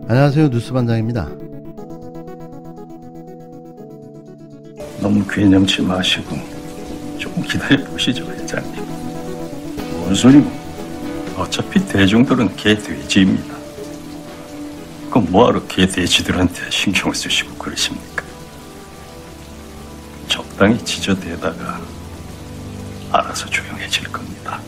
안녕하세요, 뉴스반장입니다. 너무 괴념치 마시고 조금 기다려 보시죠, 회장님. 뭔 소리고? 어차피 대중들은 개돼지입니다. 그럼 뭐하러 개돼지들한테 신경을 쓰시고 그러십니까? 적당히 지저대다가 알아서 조용해질 겁니다.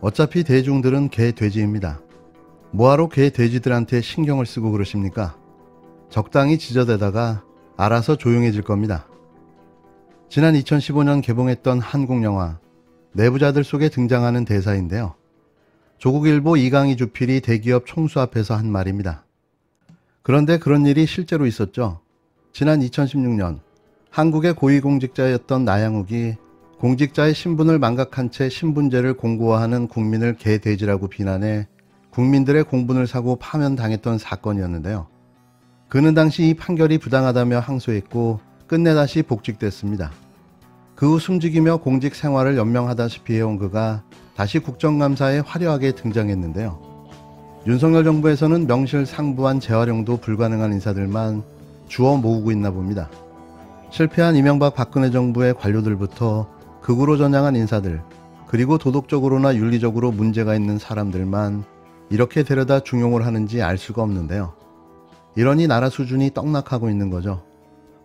어차피 대중들은 개돼지입니다. 뭐하러 개돼지들한테 신경을 쓰고 그러십니까? 적당히 지저대다가 알아서 조용해질 겁니다. 지난 2015년 개봉했던 한국 영화 내부자들 속에 등장하는 대사인데요. 조국일보 이강희 주필이 대기업 총수 앞에서 한 말입니다. 그런데 그런 일이 실제로 있었죠. 지난 2016년 한국의 고위공직자였던 나양욱이 공직자의 신분을 망각한 채 신분제를 공고화하는 국민을 개돼지라고 비난해 국민들의 공분을 사고 파면당했던 사건이었는데요. 그는 당시 이 판결이 부당하다며 항소했고 끝내 다시 복직됐습니다. 그 후 숨지기며 공직 생활을 연명하다시피 해온 그가 다시 국정감사에 화려하게 등장했는데요. 윤석열 정부에서는 명실상부한 재활용도 불가능한 인사들만 주워 모으고 있나 봅니다. 실패한 이명박 박근혜 정부의 관료들부터 극우로 전향한 인사들, 그리고 도덕적으로나 윤리적으로 문제가 있는 사람들만 이렇게 데려다 중용을 하는지 알 수가 없는데요. 이러니 나라 수준이 떡락하고 있는 거죠.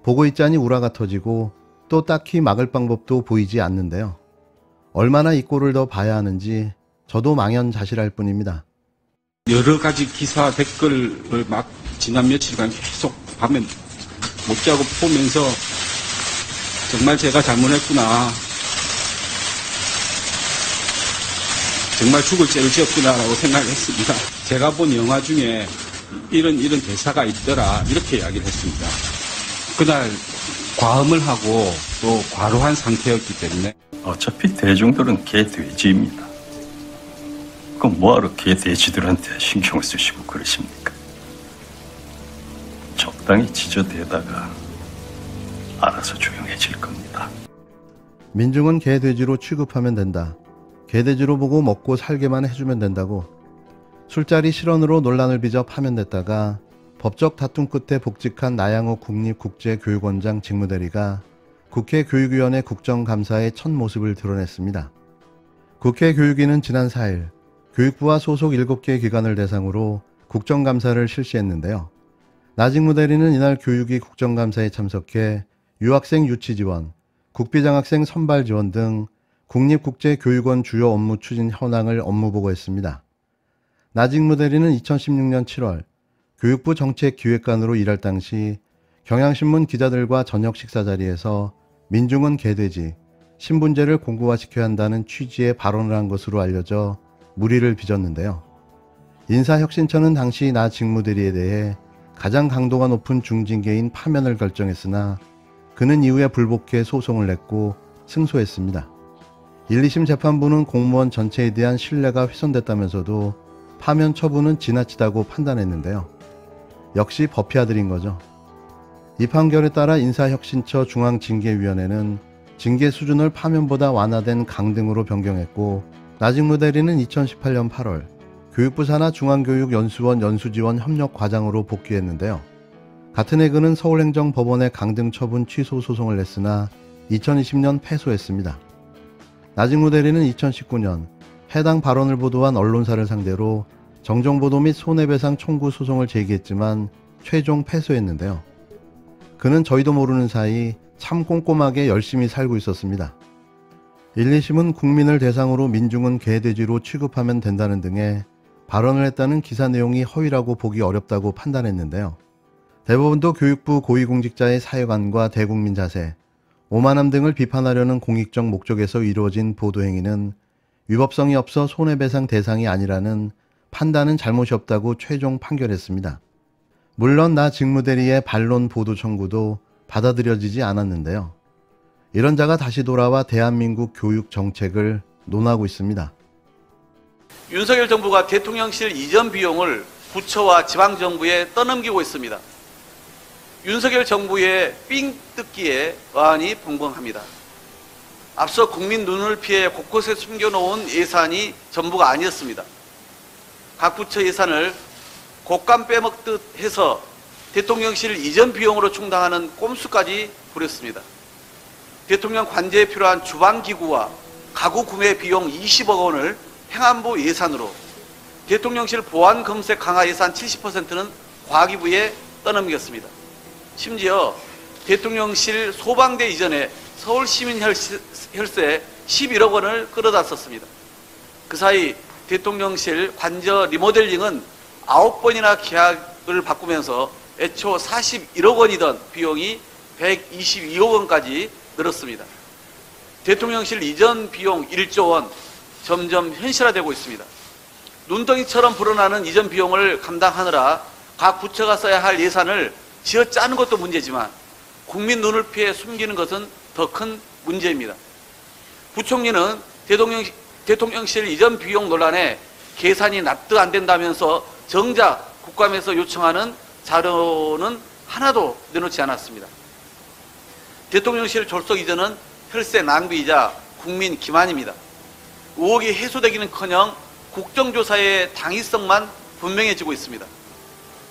보고 있자니 우라가 터지고 또 딱히 막을 방법도 보이지 않는데요. 얼마나 이 꼴을 더 봐야 하는지 저도 망연자실할 뿐입니다. 여러 가지 기사 댓글을 막 지난 며칠간 계속 밤에 못 자고 보면서 정말 제가 잘못했구나, 정말 죽을 죄를 지었구나라고 생각했습니다. 제가 본 영화 중에 이런 대사가 있더라, 이렇게 이야기를 했습니다. 그날 과음을 하고 또 과로한 상태였기 때문에. 어차피 대중들은 개돼지입니다. 그럼 뭐하러 개돼지들한테 신경을 쓰시고 그러십니까? 적당히 지저대다가 알아서 조용해질 겁니다. 민중은 개돼지로 취급하면 된다. 개돼지로 보고 먹고 살게만 해주면 된다고 술자리 실언으로 논란을 빚어 파면됐다가 법적 다툼 끝에 복직한 나양욱 국립국제교육원장 직무대리가 국회 교육위원회 국정감사의 첫 모습을 드러냈습니다. 국회 교육위는 지난 4일 교육부와 소속 7개 기관을 대상으로 국정감사를 실시했는데요. 나 직무대리는 이날 교육위 국정감사에 참석해 유학생 유치 지원, 국비장학생 선발 지원 등 국립국제교육원 주요 업무 추진 현황을 업무보고했습니다. 나 직무대리는 2016년 7월 교육부 정책기획관으로 일할 당시 경향신문 기자들과 저녁 식사 자리에서 민중은 개돼지, 신분제를 공고화시켜야 한다는 취지의 발언을 한 것으로 알려져 물의를 빚었는데요. 인사혁신처는 당시 나 직무대리에 대해 가장 강도가 높은 중징계인 파면을 결정했으나 그는 이후에 불복해 소송을 냈고 승소했습니다. 1, 2심 재판부는 공무원 전체에 대한 신뢰가 훼손됐다면서도 파면 처분은 지나치다고 판단했는데요. 역시 법피아들인 거죠. 이 판결에 따라 인사혁신처 중앙징계위원회는 징계 수준을 파면보다 완화된 강등으로 변경했고 나 직무대리는 2018년 8월 교육부 산하 중앙교육연수원 연수지원 협력과장으로 복귀했는데요. 같은 해 그는 서울행정법원에 강등 처분 취소 소송을 냈으나 2020년 패소했습니다. 나 직무대리는 2019년 해당 발언을 보도한 언론사를 상대로 정정보도 및 손해배상 청구 소송을 제기했지만 최종 패소했는데요. 그는 저희도 모르는 사이 참 꼼꼼하게 열심히 살고 있었습니다. 1, 2심은 국민을 대상으로 민중은 개돼지로 취급하면 된다는 등의 발언을 했다는 기사 내용이 허위라고 보기 어렵다고 판단했는데요. 대법원도 교육부 고위공직자의 사회관과 대국민 자세, 오만함 등을 비판하려는 공익적 목적에서 이루어진 보도행위는 위법성이 없어 손해배상 대상이 아니라는 판단은 잘못이 없다고 최종 판결했습니다. 물론 나 직무대리의 반론 보도 청구도 받아들여지지 않았는데요. 이런 자가 다시 돌아와 대한민국 교육 정책을 논하고 있습니다. 윤석열 정부가 대통령실 이전 비용을 부처와 지방정부에 떠넘기고 있습니다. 윤석열 정부의 삥 뜯기에 어안이 벙벙합니다. 앞서 국민 눈을 피해 곳곳에 숨겨놓은 예산이 전부가 아니었습니다. 각 부처 예산을 곶감 빼먹듯 해서 대통령실 이전 비용으로 충당하는 꼼수까지 부렸습니다. 대통령 관제에 필요한 주방기구와 가구 구매 비용 20억 원을 행안부 예산으로, 대통령실 보안 검색 강화 예산 70%는 과기부에 떠넘겼습니다. 심지어 대통령실 소방대 이전에 서울시민혈세 11억 원을 끌어다 썼습니다. 그 사이 대통령실 관저 리모델링은 9번이나 계약을 바꾸면서 애초 41억 원이던 비용이 122억 원까지 늘었습니다. 대통령실 이전 비용 1조 원 점점 현실화되고 있습니다. 눈덩이처럼 불어나는 이전 비용을 감당하느라 각 부처가 써야 할 예산을 쥐어짜는 것도 문제지만 국민 눈을 피해 숨기는 것은 더 큰 문제입니다. 부총리는 대통령실 이전 비용 논란에 계산이 납득 안 된다면서 정작 국감에서 요청하는 자료는 하나도 내놓지 않았습니다. 대통령실 졸속 이전은 혈세 낭비이자 국민 기만입니다. 의혹이 해소되기는커녕 국정조사의 당위성만 분명해지고 있습니다.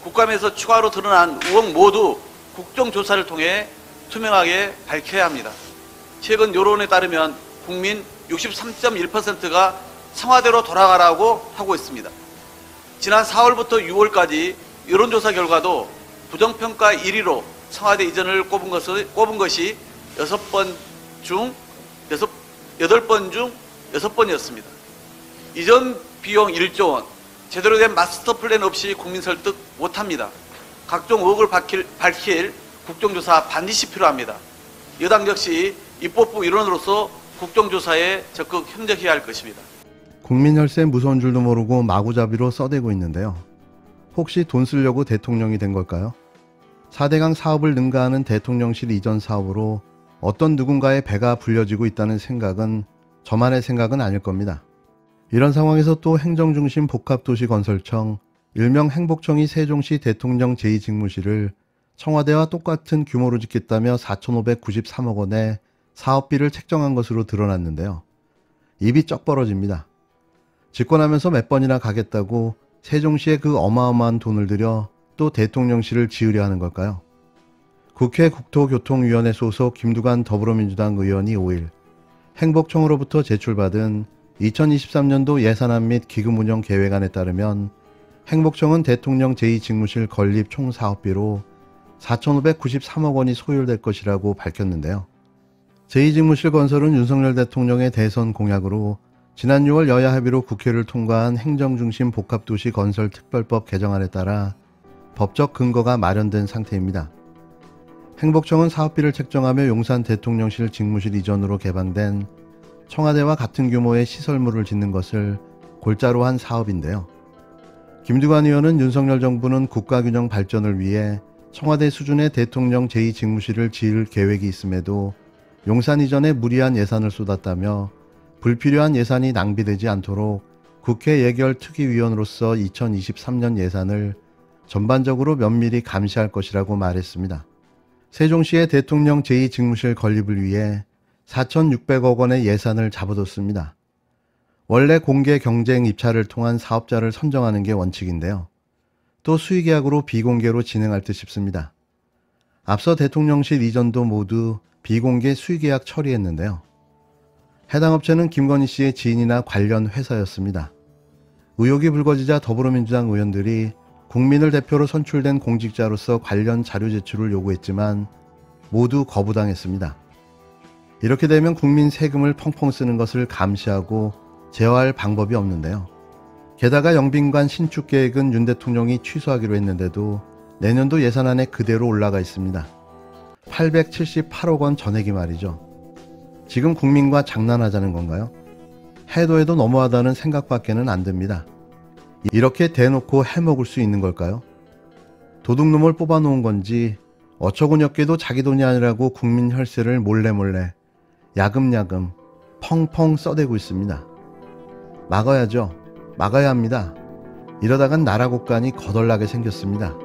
국감에서 추가로 드러난 의혹 모두 국정조사를 통해 투명하게 밝혀야 합니다. 최근 여론에 따르면 국민 63.1%가 청와대로 돌아가라고 하고 있습니다. 지난 4월부터 6월까지 여론조사 결과도 부정평가 1위로 청와대 이전을 꼽은 것이 8번 중 6번이었습니다. 이전 비용 1조 원, 제대로 된 마스터 플랜 없이 국민 설득 못합니다. 각종 의혹을 밝힐 국정조사 반드시 필요합니다. 여당 역시 입법부 일원으로서 국정조사에 적극 협력해야 할 것입니다. 국민 혈세 무서운 줄도 모르고 마구잡이로 써대고 있는데요. 혹시 돈 쓰려고 대통령이 된 걸까요? 4대강 사업을 능가하는 대통령실 이전 사업으로 어떤 누군가의 배가 불려지고 있다는 생각은 저만의 생각은 아닐 겁니다. 이런 상황에서 또 행정중심 복합도시 건설청, 일명 행복청이 세종시 대통령 제2직무실을 청와대와 똑같은 규모로 짓겠다며 4,593억 원의 사업비를 책정한 것으로 드러났는데요. 입이 쩍 벌어집니다. 집권하면서 몇 번이나 가겠다고 세종시에 그 어마어마한 돈을 들여 또 대통령실을 지으려 하는 걸까요? 국회 국토교통위원회 소속 김두관 더불어민주당 의원이 5일 행복청으로부터 제출받은 2023년도 예산안 및 기금 운영 계획안에 따르면 행복청은 대통령 제2직무실 건립 총 사업비로 4,593억 원이 소요될 것이라고 밝혔는데요. 제2직무실 건설은 윤석열 대통령의 대선 공약으로 지난 6월 여야 합의로 국회를 통과한 행정중심 복합도시 건설 특별법 개정안에 따라 법적 근거가 마련된 상태입니다. 행복청은 사업비를 책정하며 용산 대통령실 직무실 이전으로 개방된 청와대와 같은 규모의 시설물을 짓는 것을 골자로 한 사업인데요. 김두관 의원은 윤석열 정부는 국가균형 발전을 위해 청와대 수준의 대통령 제2직무실을 지을 계획이 있음에도 용산 이전에 무리한 예산을 쏟았다며 불필요한 예산이 낭비되지 않도록 국회 예결 특위위원으로서 2023년 예산을 전반적으로 면밀히 감시할 것이라고 말했습니다. 세종시의 대통령 제2직무실 건립을 위해 4,600억 원의 예산을 잡아뒀습니다. 원래 공개 경쟁 입찰을 통한 사업자를 선정하는 게 원칙인데요. 또 수의계약으로 비공개로 진행할 듯 싶습니다. 앞서 대통령실 이전도 모두 비공개 수의계약 처리했는데요. 해당 업체는 김건희 씨의 지인이나 관련 회사였습니다. 의혹이 불거지자 더불어민주당 의원들이 국민을 대표로 선출된 공직자로서 관련 자료 제출을 요구했지만 모두 거부당했습니다. 이렇게 되면 국민 세금을 펑펑 쓰는 것을 감시하고 제어할 방법이 없는데요. 게다가 영빈관 신축 계획은 윤 대통령이 취소하기로 했는데도 내년도 예산안에 그대로 올라가 있습니다. 878억 원 전액이 말이죠. 지금 국민과 장난하자는 건가요? 해도 해도 너무하다는 생각밖에는 안 듭니다. 이렇게 대놓고 해먹을 수 있는 걸까요? 도둑놈을 뽑아놓은 건지 어처구니없게도 자기 돈이 아니라고 국민 혈세를 몰래 야금야금 펑펑 써대고 있습니다. 막아야죠. 막아야 합니다. 이러다간 나라 국간이 거덜나게 생겼습니다.